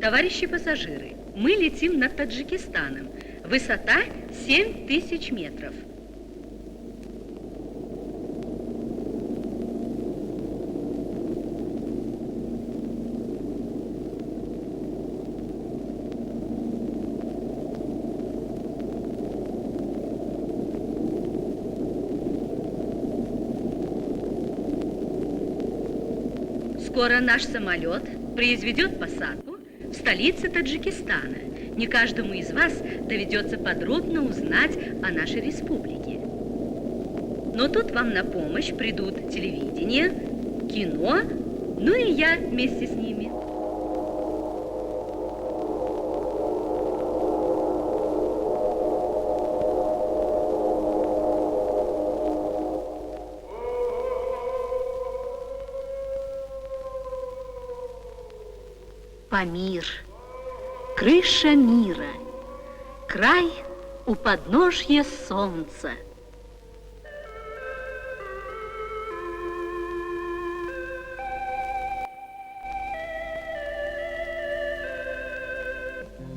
Товарищи пассажиры, мы летим над Таджикистаном. Высота 7000 метров. Скоро наш самолет произведет посадку в столице Таджикистана. Не каждому из вас доведется подробно узнать о нашей республике. Но тут вам на помощь придут телевидение, кино, ну и я вместе с ними. Памир, крыша мира, край у подножья солнца.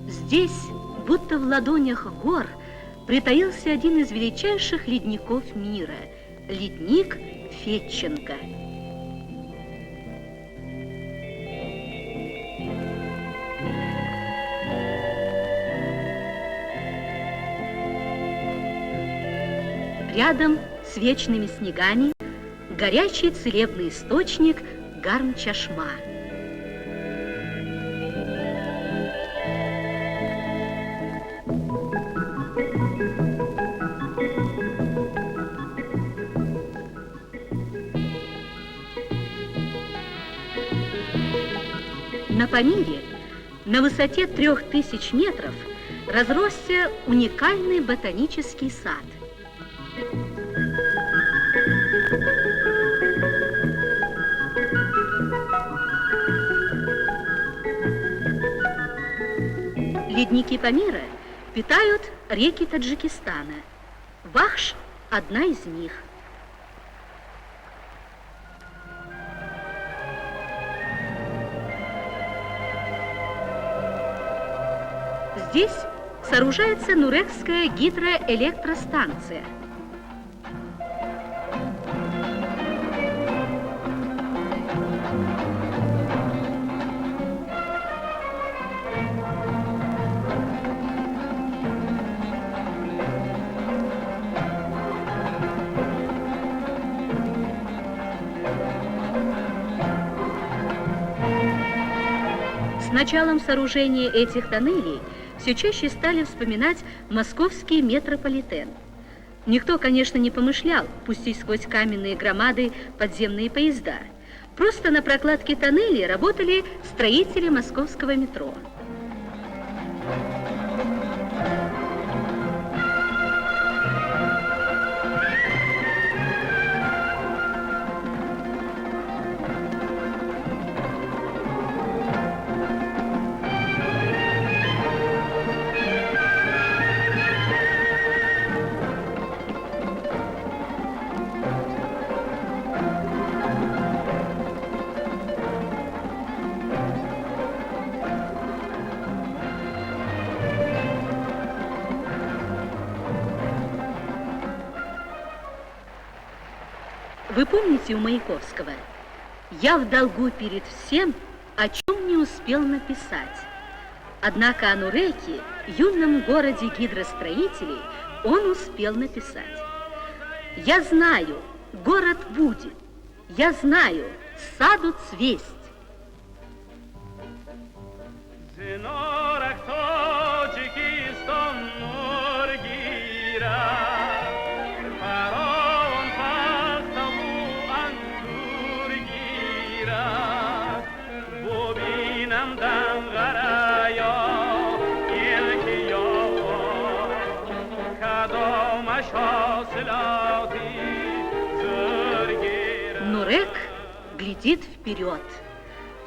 Здесь, будто в ладонях гор, притаился один из величайших ледников мира – ледник Федченко. Рядом с вечными снегами горячий целебный источник Гарм-Чашма. На Памире, на высоте 3000 метров, разросся уникальный ботанический сад. Ледники Памира питают реки Таджикистана. Вахш – одна из них. Здесь сооружается Нурекская гидроэлектростанция. С началом сооружения этих тоннелей все чаще стали вспоминать московский метрополитен. Никто, конечно, не помышлял пустить сквозь каменные громады подземные поезда. Просто на прокладке тоннелей работали строители московского метро. Вы помните у Маяковского: «Я в долгу перед всем, о чем не успел написать». Однако о Нуреке, юном городе гидростроителей, он успел написать. «Я знаю, город будет, я знаю, саду цвесть». Нурек глядит вперед.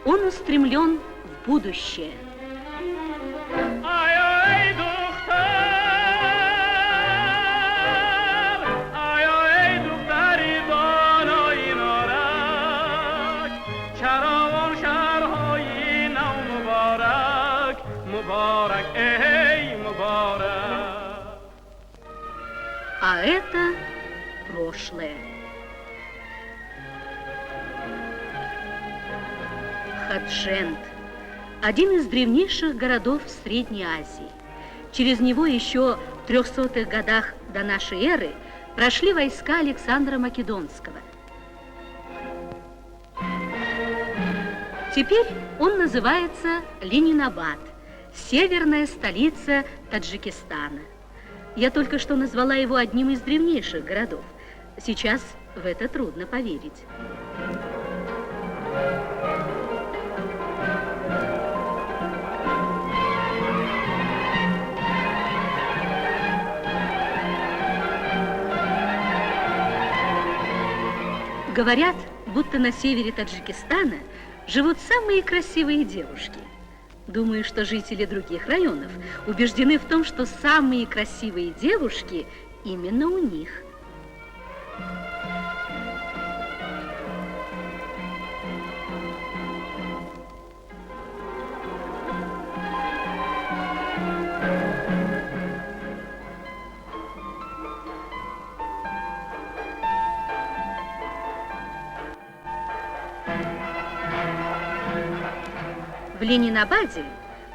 Он устремлен в будущее. شهرهای نو مبارک А это прошлое. Хаджент – один из древнейших городов Средней Азии. Через него еще в 300-х годах до нашей эры прошли войска Александра Македонского. Теперь он называется Ленинабад, северная столица Таджикистана. Я только что назвала его одним из древнейших городов. Сейчас в это трудно поверить. Говорят, будто на севере Таджикистана живут самые красивые девушки. Думаю, что жители других районов убеждены в том, что самые красивые девушки именно у них. В Ленинабаде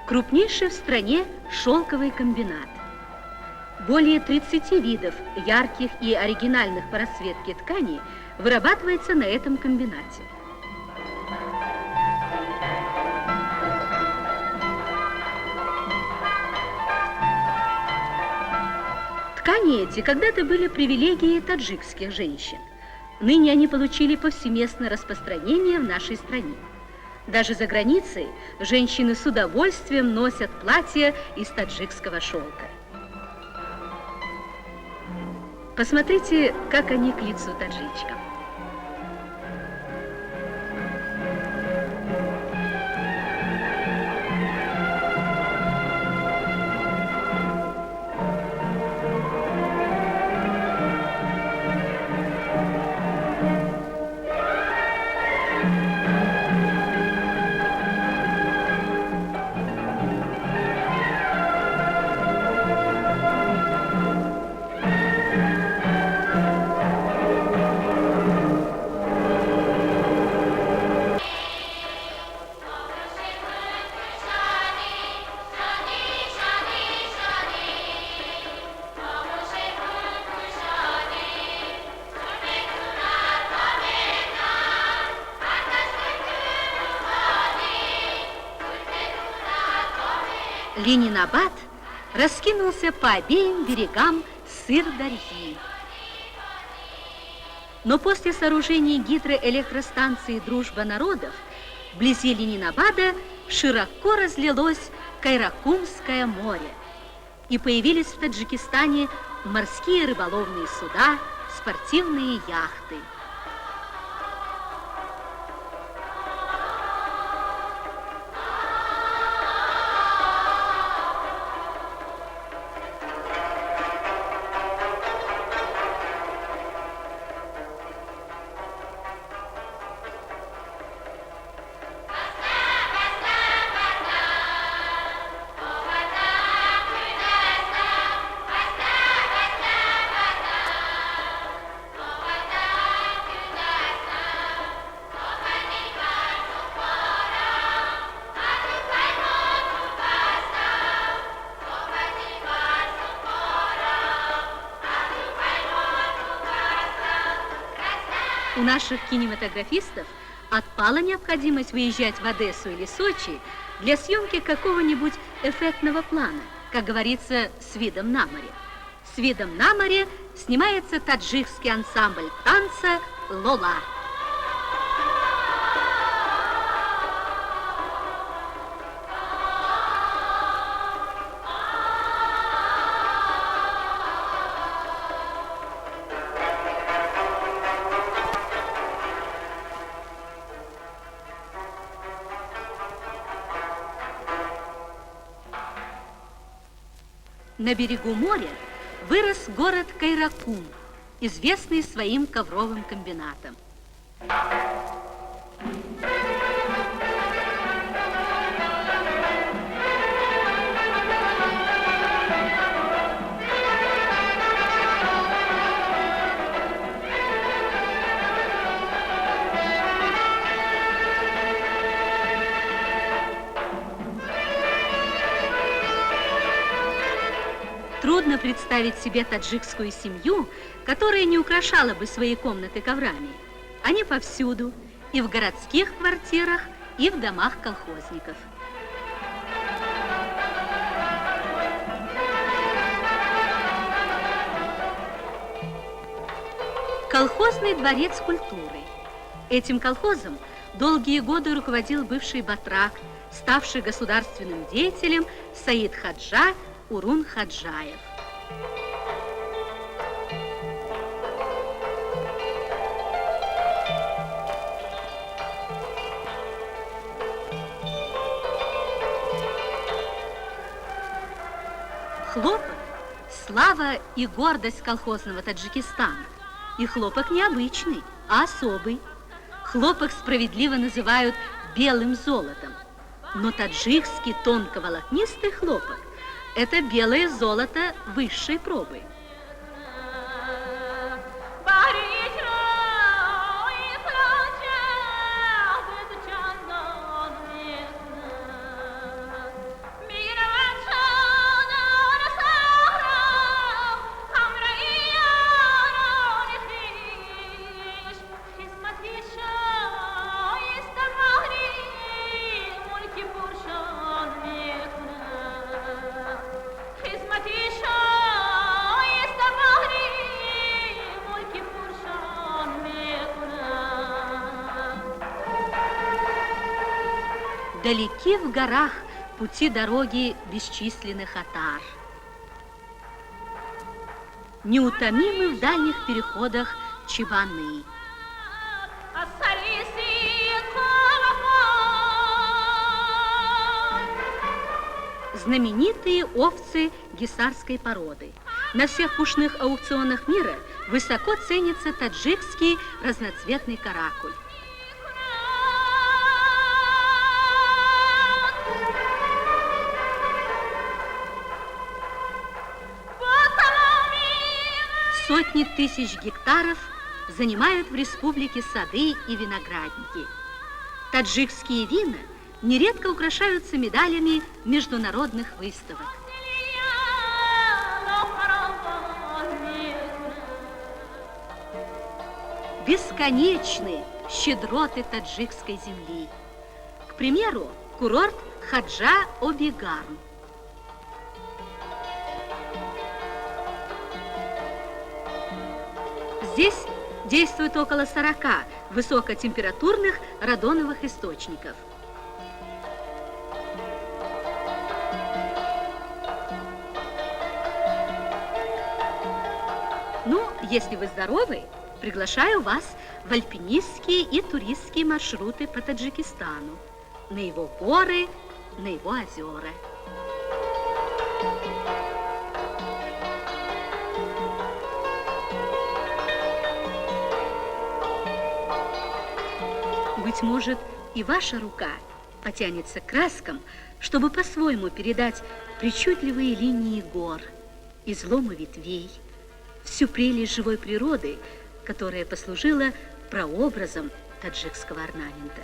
крупнейший в стране шелковый комбинат. Более 30 видов ярких и оригинальных по расцветке тканей вырабатывается на этом комбинате. Ткани эти когда-то были привилегией таджикских женщин. Ныне они получили повсеместное распространение в нашей стране. Даже за границей женщины с удовольствием носят платья из таджикского шелка. Посмотрите, как они к лицу таджичкам. Ленинабад раскинулся по обеим берегам Сыр-Дарьи. Но после сооружения гидроэлектростанции «Дружба народов» вблизи Ленинабада широко разлилось Кайракумское море, и появились в Таджикистане морские рыболовные суда, спортивные яхты. У наших кинематографистов отпала необходимость выезжать в Одессу или Сочи для съемки какого-нибудь эффектного плана, как говорится, с видом на море. С видом на море снимается таджикский ансамбль танца «Лола». На берегу моря вырос город Кайракум, известный своим ковровым комбинатом. Трудно представить себе таджикскую семью, которая не украшала бы свои комнаты коврами. Они повсюду, и в городских квартирах, и в домах колхозников. Колхозный дворец культуры. Этим колхозом долгие годы руководил бывший батрак, ставший государственным деятелем Саид Хаджа Урун Хаджаев. Хлопок – слава и гордость колхозного Таджикистана. И хлопок не обычный, а особый. Хлопок справедливо называют белым золотом. Но таджикский тонковолокнистый хлопок – это белое золото высшей пробы. Далеки в горах пути дороги бесчисленных отар. Неутомимы в дальних переходах чабаны. Знаменитые овцы гисарской породы. На всех пушных аукционах мира высоко ценится таджикский разноцветный каракуль. Сотни тысяч гектаров занимают в республике сады и виноградники. Таджикские вина нередко украшаются медалями международных выставок. Бесконечны щедроты таджикской земли. К примеру, курорт Хаджа-Обигарн. Здесь действует около 40 высокотемпературных радоновых источников. Ну, если вы здоровы, приглашаю вас в альпинистские и туристские маршруты по Таджикистану, на его горы, на его озера. Быть может, и ваша рука потянется к краскам, чтобы по-своему передать причудливые линии гор, изломы ветвей, всю прелесть живой природы, которая послужила прообразом таджикского орнамента.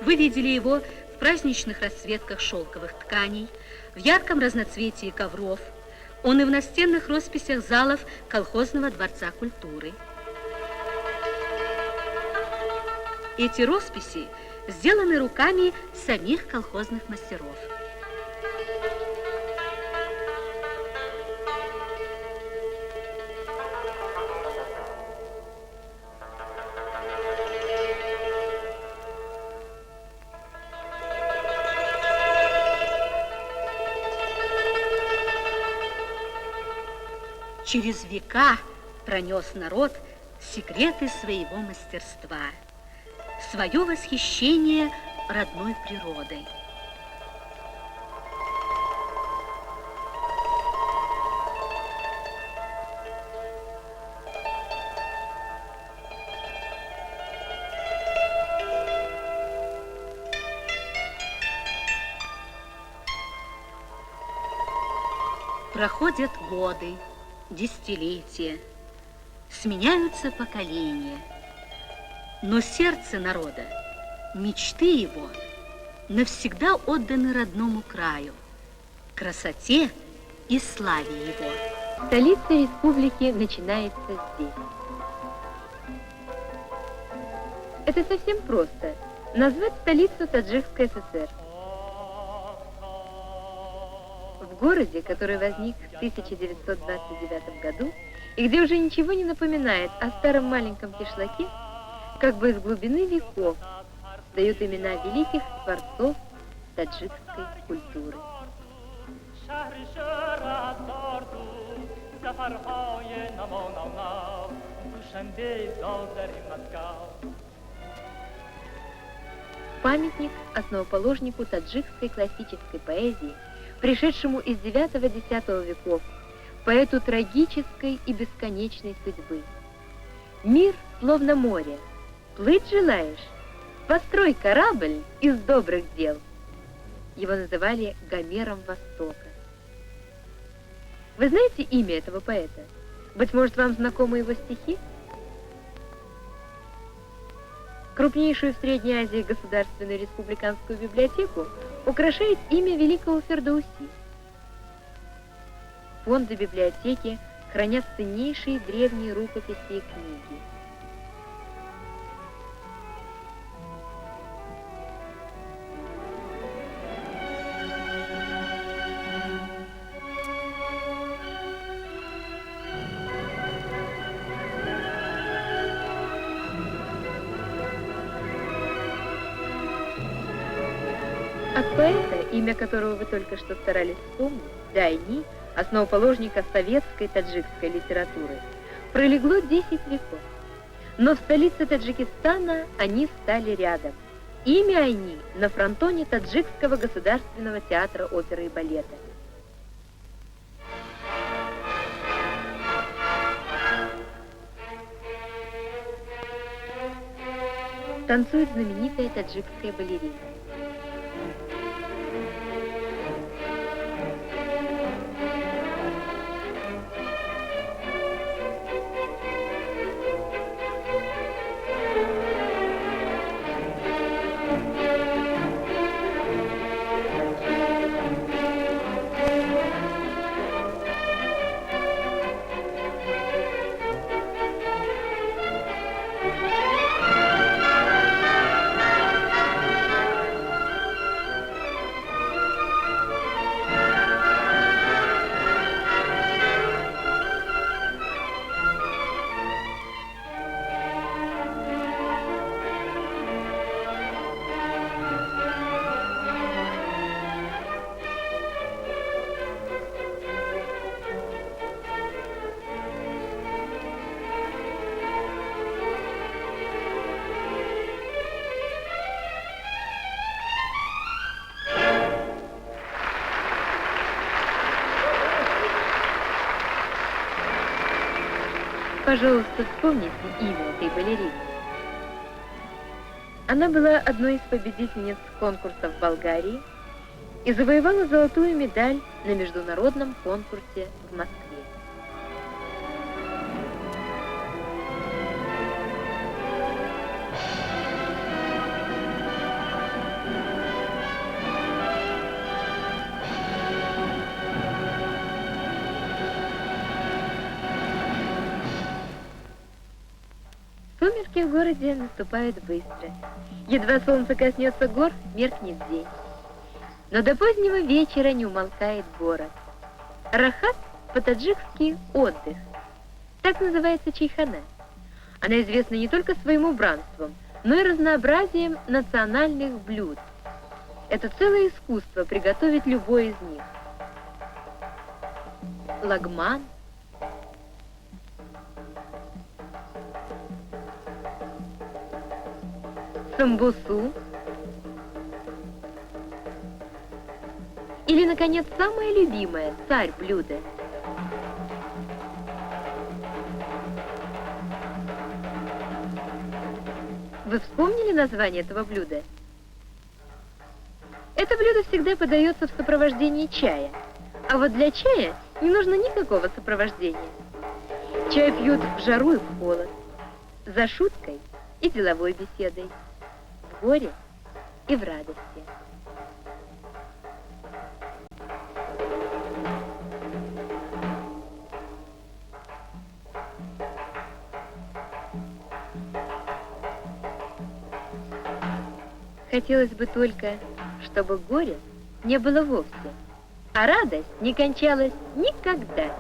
Вы видели его в праздничных расцветках шелковых тканей, в ярком разноцветии ковров. Он и в настенных росписях залов колхозного дворца культуры. Эти росписи сделаны руками самих колхозных мастеров. Через века пронес народ секреты своего мастерства, свое восхищение родной природой. Проходят годы, десятилетия, сменяются поколения, но сердце народа Мечты его навсегда отданы родному краю, красоте и славе его. Столица республики начинается здесь. Это совсем просто – назвать столицу Таджикской ССР. В городе, который возник в 1929 году, и где уже ничего не напоминает о старом маленьком кишлаке, как бы из глубины веков дают имена великих творцов таджикской культуры. Памятник основоположнику таджикской классической поэзии, пришедшему из IX-X веков, поэту трагической и бесконечной судьбы. Мир словно море. Плыть желаешь? Построй корабль из добрых дел. Его называли Гомером Востока. Вы знаете имя этого поэта? Быть может, вам знакомы его стихи? Крупнейшую в Средней Азии государственную республиканскую библиотеку украшает имя великого Фердауси. Фонды библиотеки хранят ценнейшие древние рукописи и книги. От поэта, имя которого вы только что старались вспомнить, Дайни, основоположника советской таджикской литературы, пролегло 10 веков. Но в столице Таджикистана они стали рядом. Имя они на фронтоне Таджикского государственного театра оперы и балета. Танцует знаменитая таджикская балерина. Пожалуйста, вспомните имя этой балерины. Она была одной из победительниц конкурса в Болгарии и завоевала золотую медаль на международном конкурсе в Москве. Сумерки в городе наступают быстро. Едва солнце коснется гор, меркнет день. Но до позднего вечера не умолкает город. Рахат по-таджикски отдых. Так называется чайхана. Она известна не только своим убранством, но и разнообразием национальных блюд. Это целое искусство приготовить любой из них. Лагман, самбусу или, наконец, самое любимое – царь блюда. Вы вспомнили название этого блюда? Это блюдо всегда подается в сопровождении чая, а вот для чая не нужно никакого сопровождения. Чай пьют в жару и в холод, за шуткой и деловой беседой, в горе и в радости. Хотелось бы только, чтобы горя не было вовсе, а радость не кончалась никогда.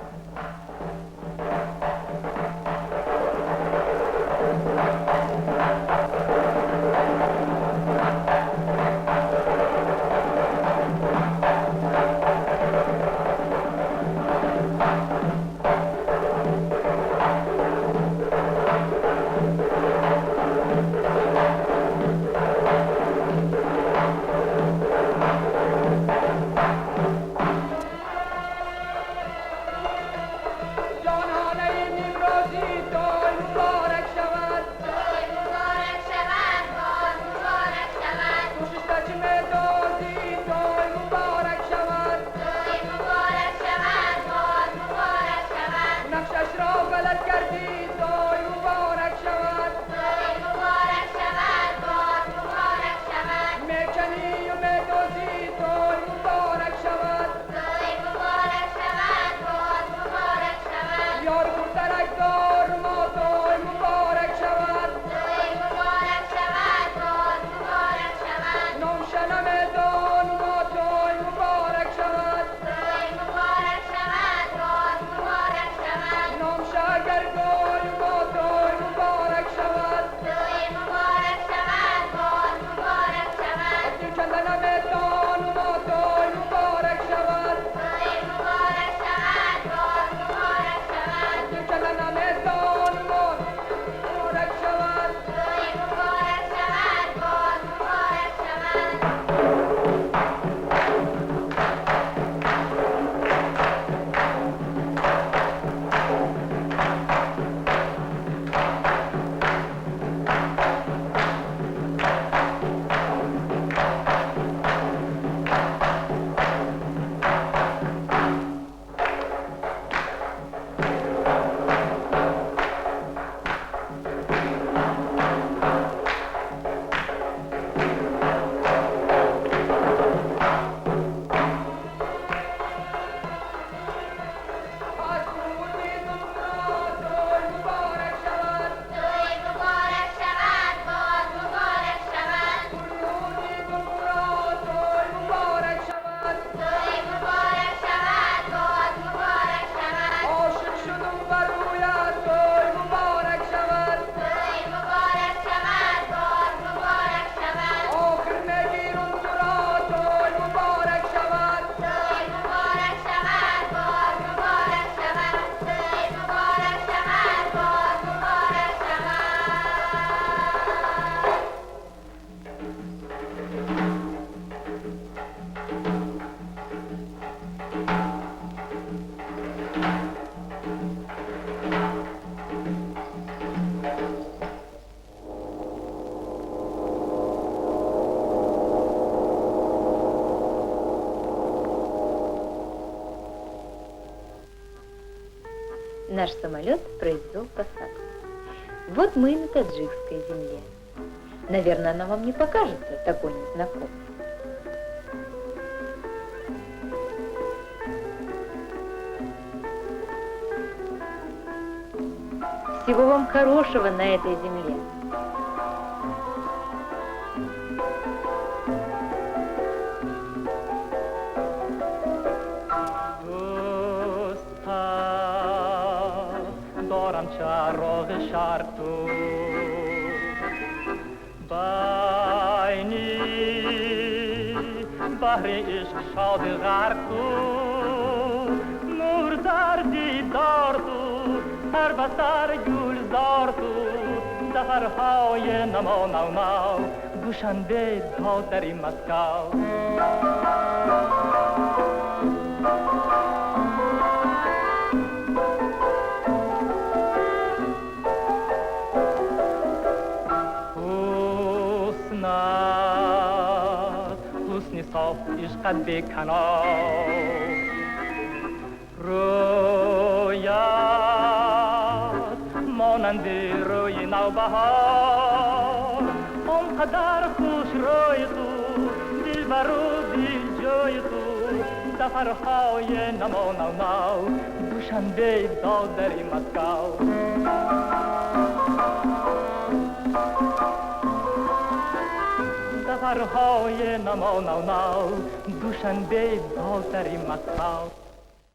Наш самолет произвел посадку. Вот мы на таджикской земле. Наверное, она вам не покажется такой незнакомой. Всего вам хорошего на этой земле. Bahri ishq shodi g'arqu nur dardi dordu har basar gulzordu zaharhay namo nav gushande dhodari Moskov عشقت بکنار رویت مانند روی نوبهار آنقدر خوش روی تو و دل جای تو سفرهای نمو نو نو دوشنبه دادر مسکو سفرهای نمو نو نو دوشنبه دادر مسکو